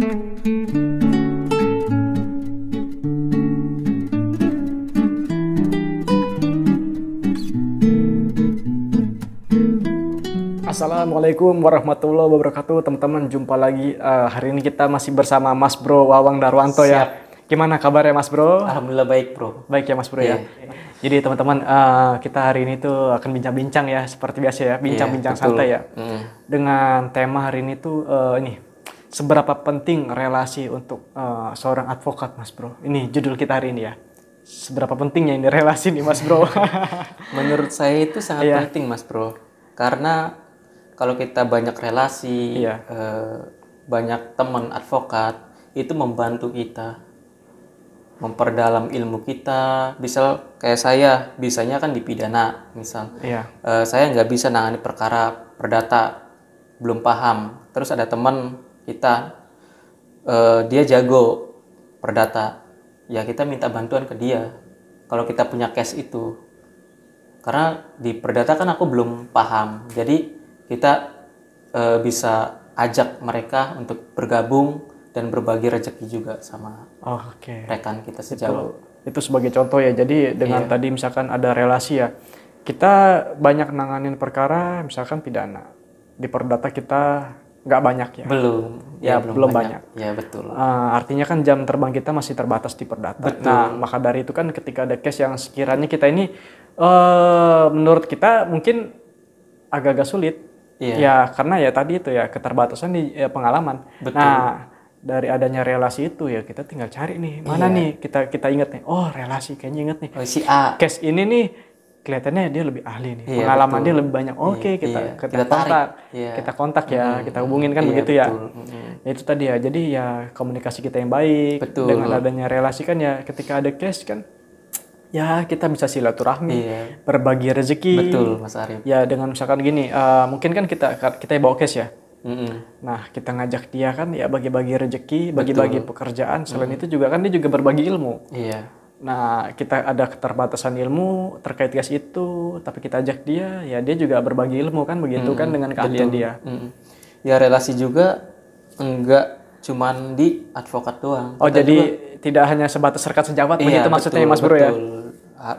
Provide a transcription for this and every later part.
Assalamualaikum warahmatullahi wabarakatuh, teman-teman. Jumpa lagi. Hari ini kita masih bersama Mas Bro Wawang Darwanto. Siap. Ya. Gimana kabarnya Mas Bro? Alhamdulillah baik, Bro. Baik ya Mas Bro ya. Jadi teman-teman, kita hari ini tuh akan bincang-bincang ya, seperti biasa ya, bincang-bincang santai ya. Dengan tema hari ini tuh ini, seberapa penting relasi untuk seorang advokat, Mas Bro. Ini judul kita hari ini ya. Seberapa pentingnya ini relasi nih Mas Bro? Menurut saya itu sangat penting, Mas Bro. Karena kalau kita banyak relasi, banyak teman advokat, itu membantu kita memperdalam ilmu kita. Misal kayak saya, bisanya kan di pidana, misal. Saya nggak bisa nangani perkara perdata, belum paham. Terus ada teman kita, dia jago perdata, ya kita minta bantuan ke dia. Kalau kita punya case itu, karena di perdata kan aku belum paham, jadi kita bisa ajak mereka untuk bergabung dan berbagi rezeki juga sama rekan kita sejauh. Itu sebagai contoh ya. Jadi dengan tadi misalkan ada relasi ya, kita banyak nanganin perkara misalkan pidana. Di perdata kita nggak banyak ya. Belum banyak. Ya betul. Artinya kan jam terbang kita masih terbatas di perdata. Betul. Nah maka dari itu kan ketika ada case yang sekiranya kita ini menurut kita mungkin agak-agak sulit. Ya karena ya tadi itu ya keterbatasan di pengalaman. Betul. Nah dari adanya relasi itu ya kita tinggal cari nih mana nih kita ingat nih, oh relasi kayaknya inget nih. Si A. Case ini nih kelihatannya dia lebih ahli nih, pengalaman dia lebih banyak. Oke, kita kontak ya, kita hubungin kan begitu ya. Ya itu tadi ya. Jadi ya komunikasi kita yang baik. Betul. Dengan adanya relasi kan ya ketika ada case kan ya kita bisa silaturahmi, berbagi rezeki. Betul, Mas Arif. Ya dengan misalkan gini, mungkin kan kita bawa case ya. Nah kita ngajak dia kan ya bagi-bagi rezeki, bagi-bagi pekerjaan. Selain itu juga kan dia juga berbagi ilmu. Nah kita ada keterbatasan ilmu terkait case itu, tapi kita ajak dia, ya dia juga berbagi ilmu kan begitu kan dengan keahlian dia. Ya relasi juga enggak cuman di advokat doang. Oh kita jadi juga, tidak hanya sebatas rekan sejawat begitu maksudnya Mas Bro ya?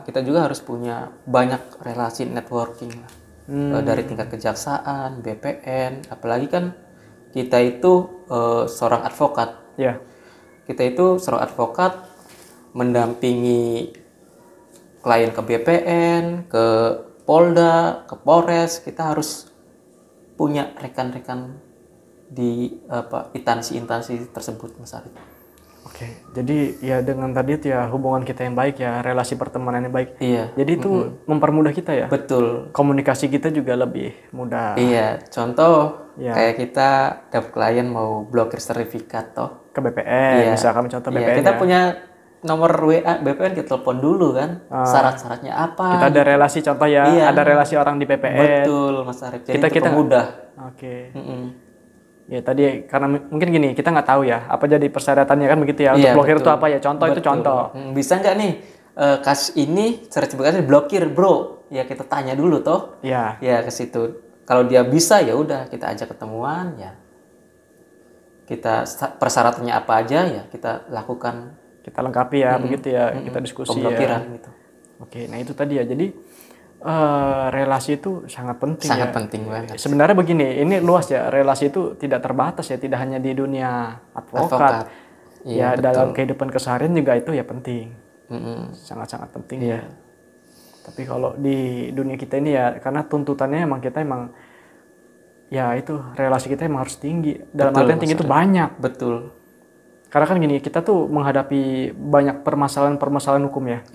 Kita juga harus punya banyak relasi networking lah. Dari tingkat kejaksaan, BPN, apalagi kan kita itu seorang advokat. Kita itu seorang advokat mendampingi klien ke BPN, ke Polda, ke Polres. Kita harus punya rekan-rekan di instansi tersebut, Mas Arif. Oke, jadi ya dengan tadi itu ya hubungan kita yang baik ya, relasi pertemanan yang baik. Jadi itu mempermudah kita ya. Betul. Komunikasi kita juga lebih mudah. Contoh kayak kita dapat klien mau blokir sertifikat toh ke BPN, misalkan contoh BPN. Kita punya nomor WA BPN, kita telepon dulu kan. Syarat-syaratnya apa? Kita ada relasi contoh ya, ada relasi orang di BPN. Betul, Mas Arif. Jadi kita mudah. Ya tadi karena mungkin gini kita nggak tahu ya apa jadi persyaratannya kan begitu ya untuk blokir itu apa ya, contoh itu contoh. Bisa nggak nih kasus ini sertifikatnya diblokir bro, ya kita tanya dulu toh. Ya ke situ. Kalau dia bisa ya udah kita ajak ketemuan ya. Kita persyaratannya apa aja ya kita lakukan. Kita lengkapi ya begitu ya, kita diskusi pemblokiran ya. Gitu. Oke, nah itu tadi ya. Jadi relasi itu sangat penting. Sangat penting banget. Sebenarnya begini, ini luas ya, relasi itu tidak terbatas ya, tidak hanya di dunia advokat. Ya dalam kehidupan keseharian juga itu ya penting. Sangat-sangat penting ya. Tapi kalau di dunia kita ini ya, karena tuntutannya kita emang ya itu relasi kita emang harus tinggi. Dalam artian tinggi itu banyak. Betul. Karena kan gini, kita tuh menghadapi banyak permasalahan hukum ya.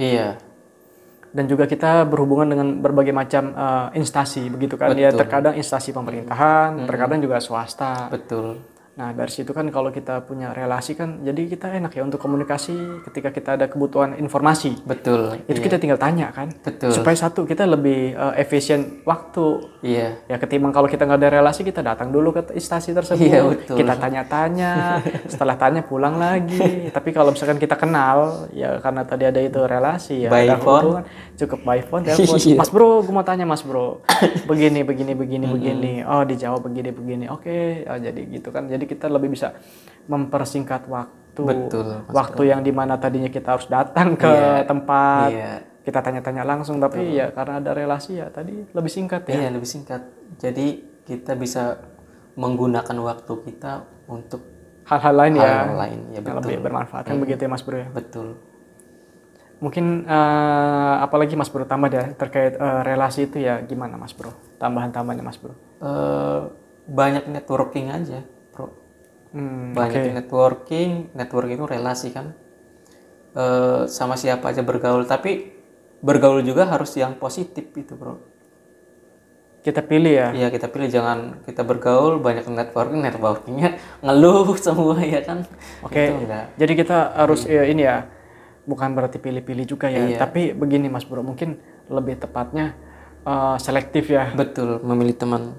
Dan juga kita berhubungan dengan berbagai macam instansi begitu kan. Ya terkadang instansi pemerintahan, terkadang juga swasta. Betul. Nah dari situ kan kalau kita punya relasi kan jadi kita enak ya untuk komunikasi ketika kita ada kebutuhan informasi. Betul. Itu kita tinggal tanya kan. Betul. Supaya satu kita lebih efisien waktu. Ya ketimbang kalau kita nggak ada relasi kita datang dulu ke instansi tersebut. Kita tanya-tanya. Setelah tanya pulang lagi. Tapi kalau misalkan kita kenal ya karena tadi ada itu relasi ya. By ada phone. hubungan, cukup by phone telepon. Mas bro, gue mau tanya mas bro. Begini. Oh dijawab begini. Oke, jadi gitu kan. Jadi kita lebih bisa mempersingkat waktu. Betul. Waktu yang dimana tadinya kita harus datang ke tempat, kita tanya-tanya langsung, tapi ya karena ada relasi ya tadi lebih singkat ya. Iya, lebih singkat. Jadi kita bisa menggunakan waktu kita untuk hal-hal lain ya. Ya, betul. Lebih bermanfaat kan begitu ya Mas Bro ya. Betul. Mungkin apalagi Mas Bro tambah ya terkait relasi itu ya gimana Mas Bro? Tambahan-tambahannya Mas Bro? Banyak networking aja, Bro. Banyak networking itu relasi kan. Sama siapa aja bergaul, tapi bergaul juga harus yang positif gitu, Bro. Kita pilih ya? Iya, kita pilih, jangan kita bergaul banyak networkingnya ngeluh semua ya kan. Oke. Jadi kita harus ini ya, bukan berarti pilih-pilih juga ya, tapi begini Mas Bro, mungkin lebih tepatnya selektif ya. Betul, memilih teman.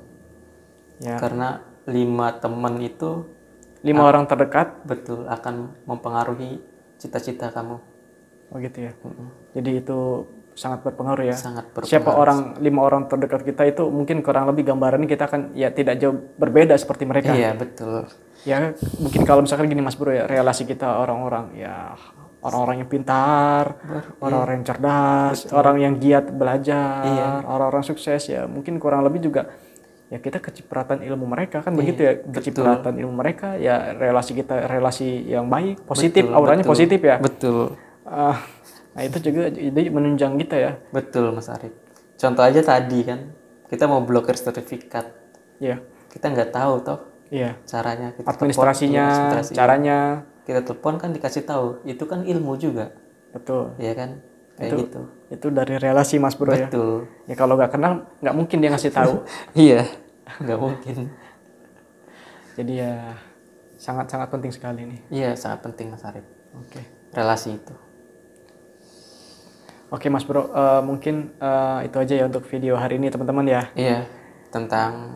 Ya. Karena 5 teman itu 5 orang terdekat betul akan mempengaruhi cita-cita kamu. Oh gitu ya. Jadi itu sangat berpengaruh ya. Sangat berpengaruh. Siapa 5 orang terdekat kita itu mungkin kurang lebih gambarannya kita akan ya tidak jauh berbeda seperti mereka. Iya, betul. Ya mungkin kalau misalkan gini Mas Bro ya, relasi kita orang-orang yang pintar, orang-orang yang cerdas, orang yang giat belajar, orang-orang sukses ya, mungkin kurang lebih juga ya kita kecipratan ilmu mereka kan begitu ya, kecipratan ilmu mereka ya, relasi yang baik, positif, auranya positif ya. Betul. Nah itu juga jadi menunjang kita ya. Betul Mas Arif. Contoh aja tadi kan, kita mau blokir sertifikat. Iya. Kita nggak tahu toh. Iya. Caranya. Kita administrasinya, caranya. Kita telepon kan dikasih tahu. Itu kan ilmu juga. Betul. Iya kan. Kayak gitu. Itu dari relasi Mas Bro ya. Betul. Ya kalau nggak kenal nggak mungkin dia ngasih tahu. Iya. Nggak mungkin. Jadi ya sangat-sangat penting sekali nih. Iya sangat penting Mas Arif. Oke. Relasi itu. Oke Mas Bro, mungkin itu aja ya untuk video hari ini teman-teman ya. Iya. Tentang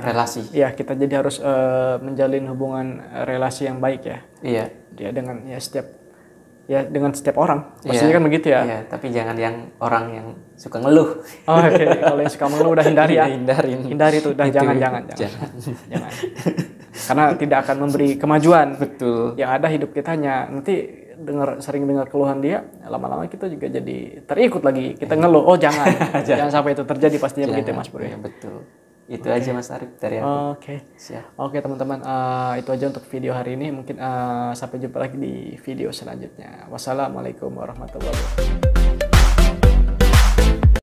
relasi. Iya, kita jadi harus menjalin hubungan relasi yang baik ya. Iya. Dia dengan setiap orang. Pastinya kan begitu ya. Iya, tapi jangan yang orang yang suka ngeluh. Oh, oke. Kalau yang suka mengeluh udah hindari ya. Hindari tuh, jangan. Karena tidak akan memberi kemajuan. Betul. Yang ada hidup kita hanya nanti sering dengar keluhan dia, lama-lama kita juga jadi terikut lagi. Kita ngeluh. Oh, jangan. Jangan sampai itu terjadi, pastinya begitu Mas Bro ya. Betul. Itu aja Mas Arif dari aku. Oke. Siap. Oke teman-teman, itu aja untuk video hari ini. Mungkin sampai jumpa lagi di video selanjutnya. Wassalamualaikum warahmatullahi wabarakatuh.